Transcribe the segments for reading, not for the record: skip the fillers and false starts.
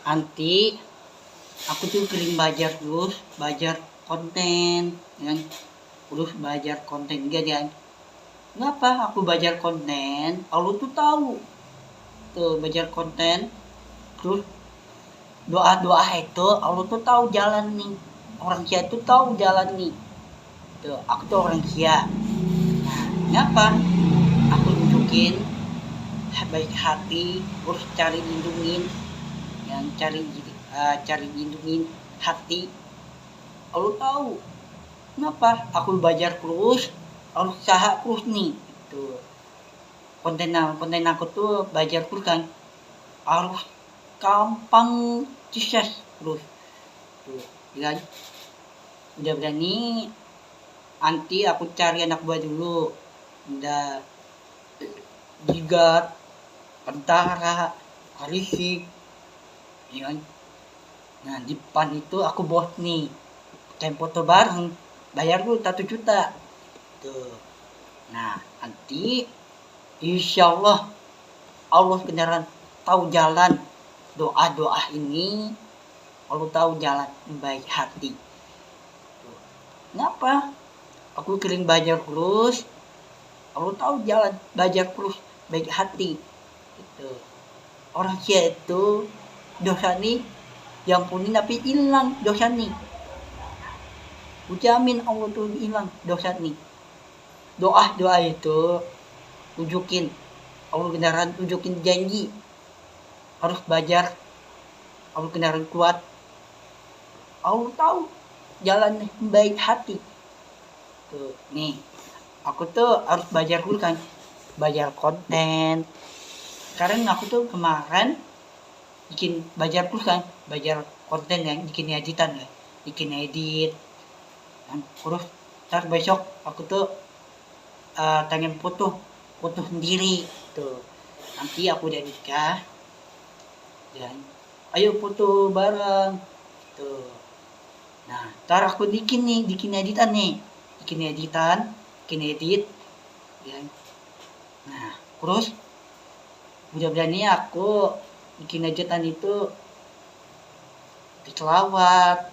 Nanti aku tuh sering belajar terus, belajar konten, kan? Terus belajar konten juga kan. Kenapa aku belajar konten? Allah tuh tahu tuh belajar konten, terus doa-doa itu Allah tuh tahu jalan nih. Orang Sia tuh tahu jalan nih. Tuh, aku tuh orang Sia. Nah, kenapa? Aku tunjukin baik hati, terus cari lindungin, yang cari lindungin hati. Allah tahu. Kenapa? Aku belajar terus, harus usaha terus nih. Tuh. Konten aku tuh belajar terus kan. Harus gampang sukses terus. Tuh, ya kan? Udah berani, nanti aku cari anak buah dulu. Udah Jigat, Pentara, Arisik, ya kan? Nah, di depan itu aku bos nih. Kayak foto bareng, bayar dulu 1 juta. Tuh. Nah, nanti insya Allah Allah beneran tahu jalan doa-doa ini. Allah tahu jalan baik hati. Tuh. Kenapa? Aku kering belajar terus. Allah tahu jalan belajar terus baik hati. Gitu. Orang Sia itu dosa nih yang punya tapi hilang dosa nih. Ujamin Allah tuh hilang dosa nih. Doa itu tunjukin Allah beneran tunjukin janji harus belajar Allah beneran kuat. Allah tahu jalan baik hati. Tuh, nih aku tuh harus belajar dulu kan, belajar konten. Sekarang aku tuh kemarin bikin belajar terus kan, belajar konten yang bikin editan ya, bikin edit. Dan terus ntar besok aku tuh pengen foto sendiri tuh. Nanti aku udah nikah dan ayo foto bareng tuh. Nah, ntar aku bikin editan nih, bikin edit ya. Nah, terus udah berani aku bikin editan itu selawat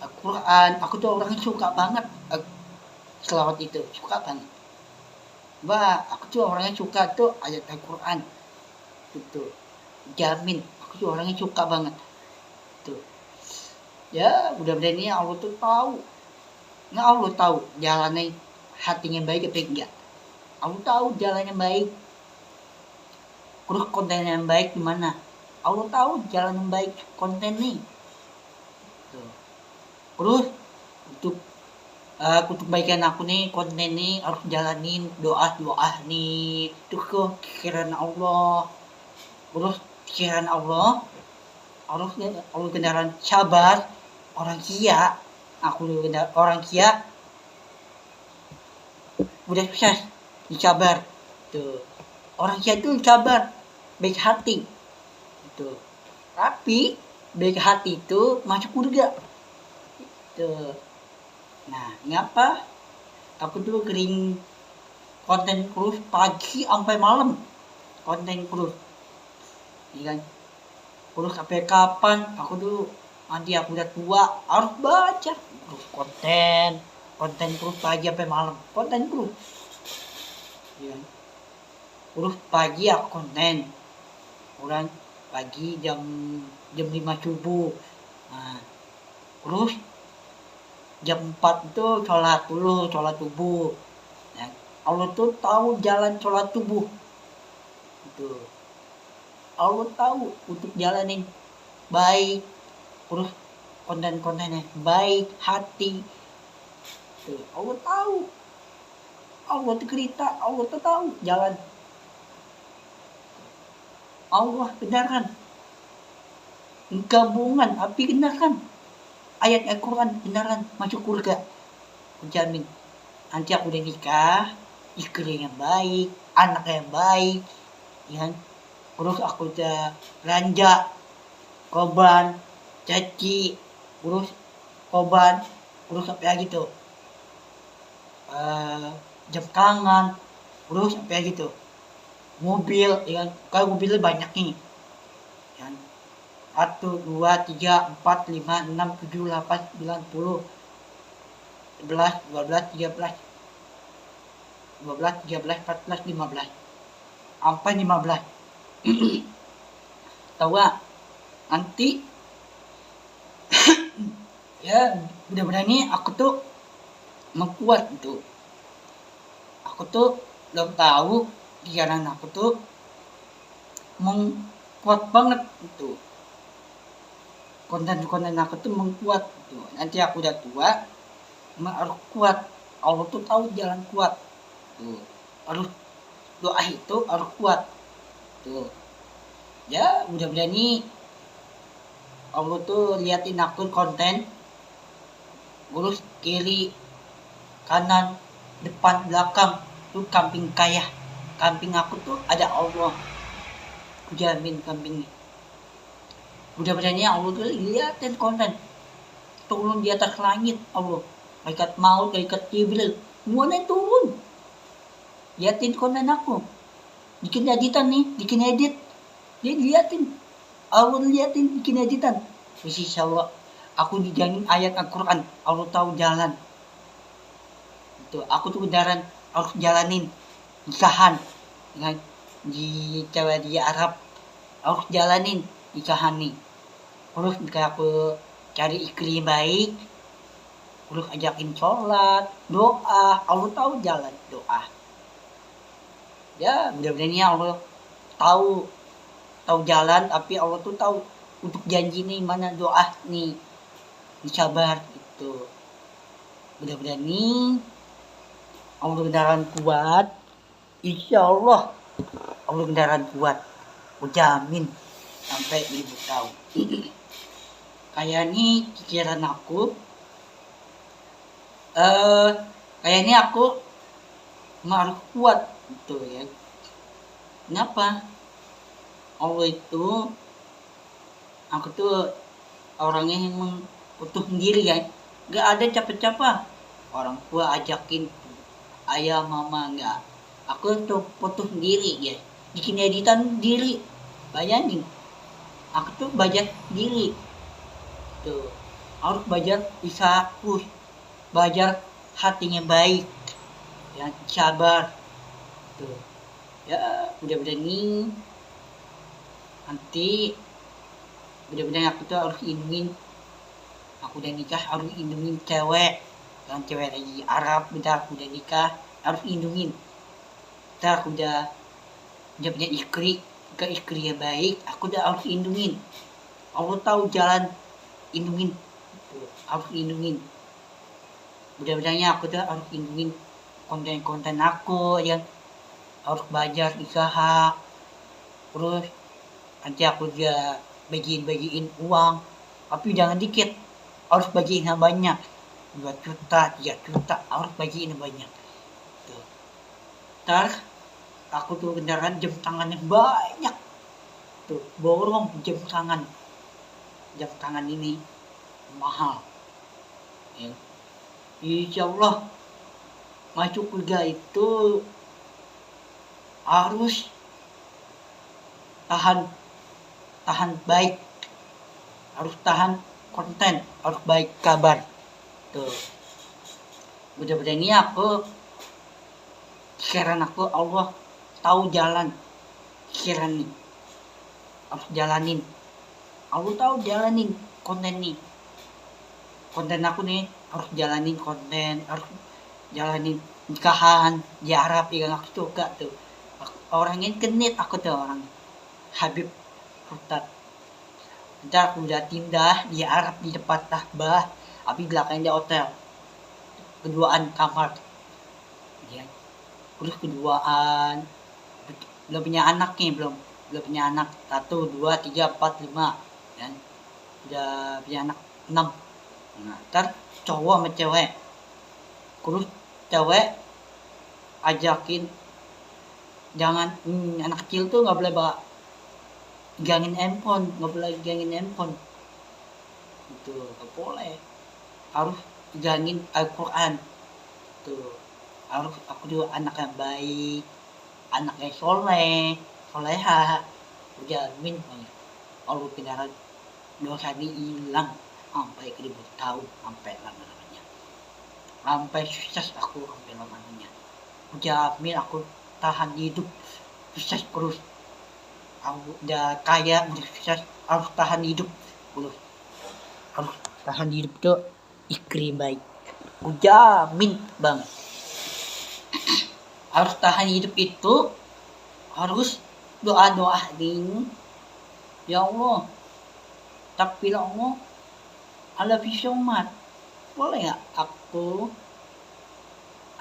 Al-Quran. Aku tuh orangnya suka banget selawat itu, suka banget. Aku tuh orangnya suka tuh ayat Al-Quran gitu, jamin aku tuh orangnya suka banget tuh. Ya mudah-mudahan ini Allah tuh tahu, nggak Allah tahu jalannya hatinya baik apa enggak. Allah tahu jalannya baik, terus konten yang baik gimana. Allah tahu jalan yang baik konten nih tuh. Terus untuk kebaikan aku nih konten nih harus jalanin doa nih terus ke pikiran Allah, terus pikiran Allah harus beneran sabar. Orang Kia aku orang Kia udah sukses disabar tuh. Orang Kia tuh sabar baik hati tuh, tapi baik hati itu masuk surga tuh. Nah, ngapa aku tuh kering konten terus pagi sampai malam, konten terus, ya kan? Terus sampai kapan aku tuh nanti aku udah tua harus baca terus konten terus pagi sampai malam, konten terus, ya kan? Terus pagi aku konten, orang pagi jam 5 subuh. Nah, terus jam 4 itu sholat subuh. Nah, Allah tuh tahu jalan sholat subuh. Itu. Allah tahu untuk jalanin baik. Terus konten-kontennya baik hati. Tuh, Allah tahu. Allah tuh cerita, Allah tuh tahu jalan. Allah beneran. Gabungan tapi beneran. Ayat Al-Quran beneran masuk surga. Aku jamin. Nanti aku udah nikah, istri yang baik, anak yang baik, ya. Terus aku udah belanja, koban, caci, terus koban, terus apa lagi tuh, jam tangan, terus apa lagi tuh, mobil, ya kan? Kalau mobilnya banyak nih, ya. 1, 2, 3, 4, 5, 6, 7, 8, 9, 10, 11, 12, 13, 14, 15, sampai 15. Tahu gak? Nanti ya mudah-mudahan ini aku tuh mengkuat gitu. Aku tuh belum tahu pikiran aku tuh mengkuat banget gitu. Konten-konten aku tuh mengkuat gitu. Nanti aku udah tua harus kuat. Allah tuh tahu jalan kuat tuh. Harus doa itu harus kuat tuh. Ya mudah-mudahan ini Allah tuh liatin aku konten lurus kiri kanan depan belakang tuh kambing kaya. Kambing aku tuh ada Allah, aku jamin kambingnya. Mudah-mudahan Allah tuh liatin konten turun di atas langit Allah, malaikat maut, malaikat Jibril semuanya turun liatin konten aku, bikin editan nih, bikin edit dia liatin, Allah liatin bikin editan. Insya Allah aku dijamin ayat Al-Quran, Allah tahu jalan itu. Aku tuh beneran harus jalanin nikahan dengan di cewek di Arab, harus jalanin nikahan nih. Terus kayak aku cari istri baik, terus ajakin sholat, doa, Allah tahu jalan doa. Ya mudah-mudahan ya Allah tahu jalan, tapi Allah tuh tahu untuk janji nih mana doa nih, disabar gitu. Mudah-mudahan nih Allah beneran kuat, insya Allah Allah beneran kuat, aku jamin sampai 1000 tahun. Kayaknya pikiran aku kayaknya aku harus kuat gitu ya. Kenapa? Allah itu aku tuh orangnya yang utuh sendiri ya, nggak ada capek-capek orang tua ajakin ayah mama, nggak. Aku tuh foto sendiri ya, bikin editan sendiri. Bayangin aku tuh belajar sendiri tuh, harus belajar bisa push, belajar hatinya baik yang sabar tuh. Ya mudah-mudahan ini nanti mudah-mudahan aku tuh harus indungin, aku udah nikah harus indungin cewek, yang cewek lagi Arab, bentar aku udah nikah harus indungin. Bentar aku udah punya istri yang baik, aku udah harus indungin. Allah tahu jalan indungin tuh, harus indungin. Mudah-mudahan aku tuh harus indungin konten-konten aku yang harus belajar usaha. Terus nanti aku juga bagiin uang, tapi jangan dikit, harus bagiin yang banyak, 2 juta 3 juta harus bagiin yang banyak tuh. Ntar aku tuh kendaraan jam tangannya banyak tuh, borong jam tangan ini mahal ya. Insya Allah masuk surga itu harus tahan baik, harus tahan konten, harus baik kabar tuh. Mudah-mudahan ini aku pikiran aku Allah tahu jalan, pikiran nih harus jalanin, Allah tahu jalanin konten nih, konten aku nih harus jalanin konten, harus jalanin nikahan di Arab yang aku suka tuh. Orangnya genit aku tuh, orang Habib Hutat. Ntar aku udah pindah di Arab di depan Ka'bah, tapi belakangnya hotel, keduaan kamar ya. Terus keduaan belum punya anak nih, belum punya anak 1, 2, 3, 4, 5 kan, udah punya anak 6. Nah ntar cowok sama cewek, terus cewek ajakin jangan anak kecil tuh nggak boleh bawa gangin handphone, nggak boleh gangin handphone itu, nggak boleh, harus gangin Al-Quran tuh. Harus aku juga anak yang baik, anak yang soleha, jamin Allah beneran dosa ini hilang sampai 1000 tahun, sampai lama-lamanya, sampai sukses aku sampai lama-lamanya. Aku jamin aku tahan hidup sukses terus. Aku udah kaya, udah sukses, harus tahan hidup terus. Harus tahan hidup tuh ikri baik. Aku jamin banget. Harus tahan hidup itu harus doa-doa nih. Ya Allah, tapi ya Allah, I love you so much. Boleh nggak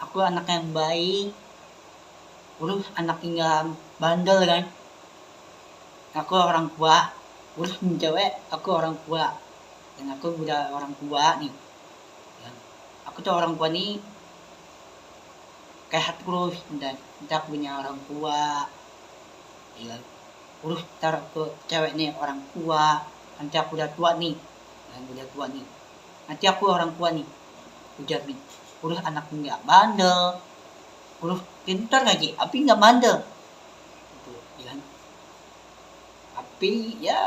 aku anak yang baik, terus anak yang bandel kan? Aku orang tua, terus cewek aku orang tua, dan aku udah orang tua nih. Dan aku tuh orang tua nih kayak terus, dan kita punya orang tua, ya. Terus ntar ke cewek nih orang tua, nanti aku udah tua nih, nanti aku orang tua nih, aku jamin. Terus anak nggak bandel, terus pintar lagi, tapi nggak bandel, gitu, ya. Tapi ya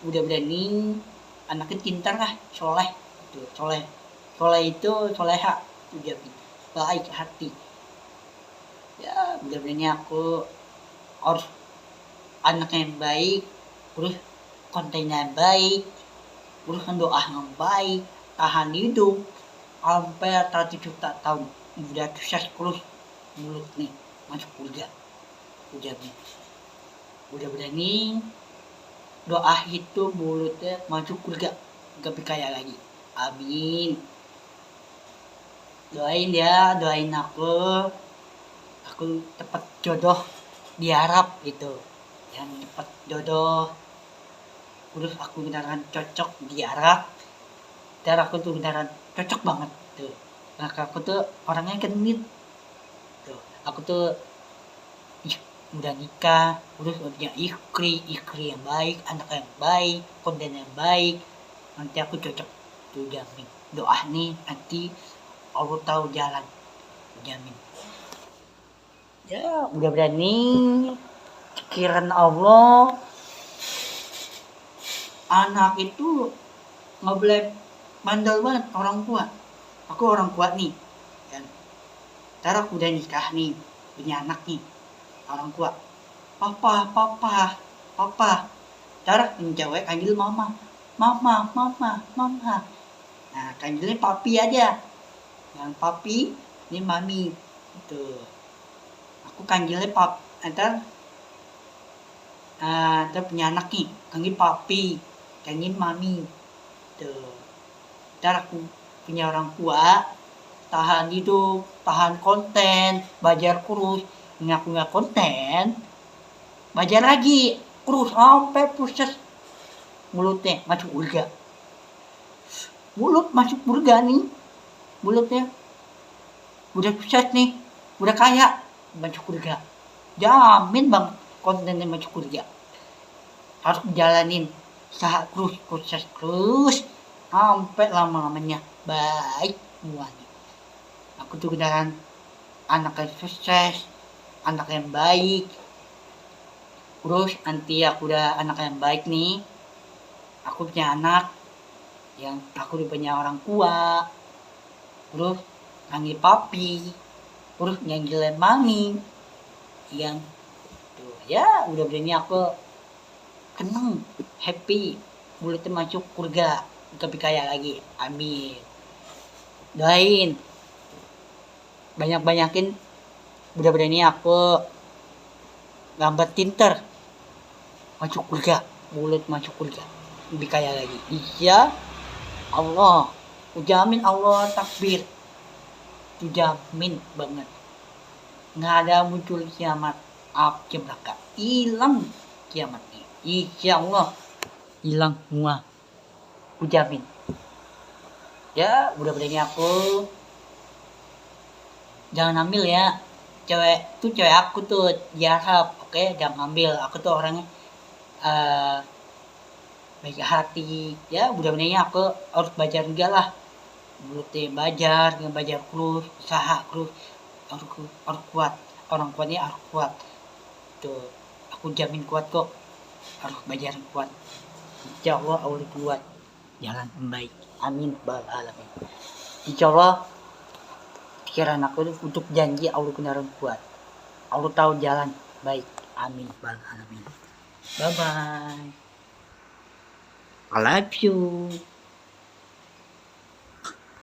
udah berani, anaknya pintar lah, soleh, gitu, soleh itu soleha, itu jamin, baik hati. Ya udah berani aku harus anak yang baik, terus kontennya yang baik, terus doa yang baik, tahan hidup sampai 100 juta tahun, udah sukses terus mulut nih masuk surga, udah berani doa itu mulutnya masuk surga, gak kaya lagi. Amin. Doain ya, doain aku cepet jodoh di Arab gitu, yang cepet jodoh, terus aku beneran cocok di Arab, dan aku tuh beneran cocok banget tuh. Nah, aku tuh orangnya genit tuh, aku tuh udah nikah, terus punya ikri yang baik, anak yang baik, konten yang baik, nanti aku cocok tuh, jamin. Doa nih nanti Allah tahu jalan, jamin. Ya udah berani, pikiran Allah, anak itu nggak boleh bandel banget orang tua. Aku orang tua nih, kan. Ntar aku udah nikah nih, punya anak nih, orang tua. Papa. Ntar yang cewek panggil mama. Nah, panggilnya papi aja. Yang papi, ini mami. Gitu. Aku panggilnya pap. Ntar punya anak nih, panggil papi, panggil mami. Tuh. Ntar aku punya orang tua, tahan hidup, tahan konten, belajar kurus, ngaku nggak konten, belajar lagi, kurus sampai proses mulutnya masuk surga. Mulut masuk surga nih, mulutnya udah sukses nih, udah kaya, masuk surga. Jamin bang, kontennya masuk surga. Harus jalanin, usaha terus, proses terus, sampai lama-lamanya baik semuanya. Aku tuh beneran anak yang sukses, anak yang baik. Terus nanti aku udah anak yang baik nih, aku punya anak yang aku udah punya orang tua, terus panggil papi, terus nyanggil mami, yang tuh ya udah berani aku seneng, happy, mulutnya masuk surga, lebih kaya lagi. Amin. Doain, banyakin, udah berani aku gambar tinter masuk surga, mulut masuk surga, lebih kaya lagi. Iya Allah, ujamin Allah takbir, ujamin banget, nggak ada muncul kiamat, api neraka, hilang kiamatnya, insya Allah hilang semua, ujamin. Ya udah berani aku, jangan ambil ya cewek aku tuh diharap, oke? Jangan ambil, aku tuh orangnya baik hati ya. Udah berani aku harus belajar juga lah, mulutnya belajar terus, usaha terus, harus kuat, orang kuatnya harus kuat tuh, aku jamin kuat kok, harus belajar kuat. Insya Allah Allah buat jalan yang baik. Amin bal alamin. Insya Allah pikiran aku untuk janji Allah beneran kuat. Allah tahu jalan baik. Amin bal alamin. Bye bye. I love you.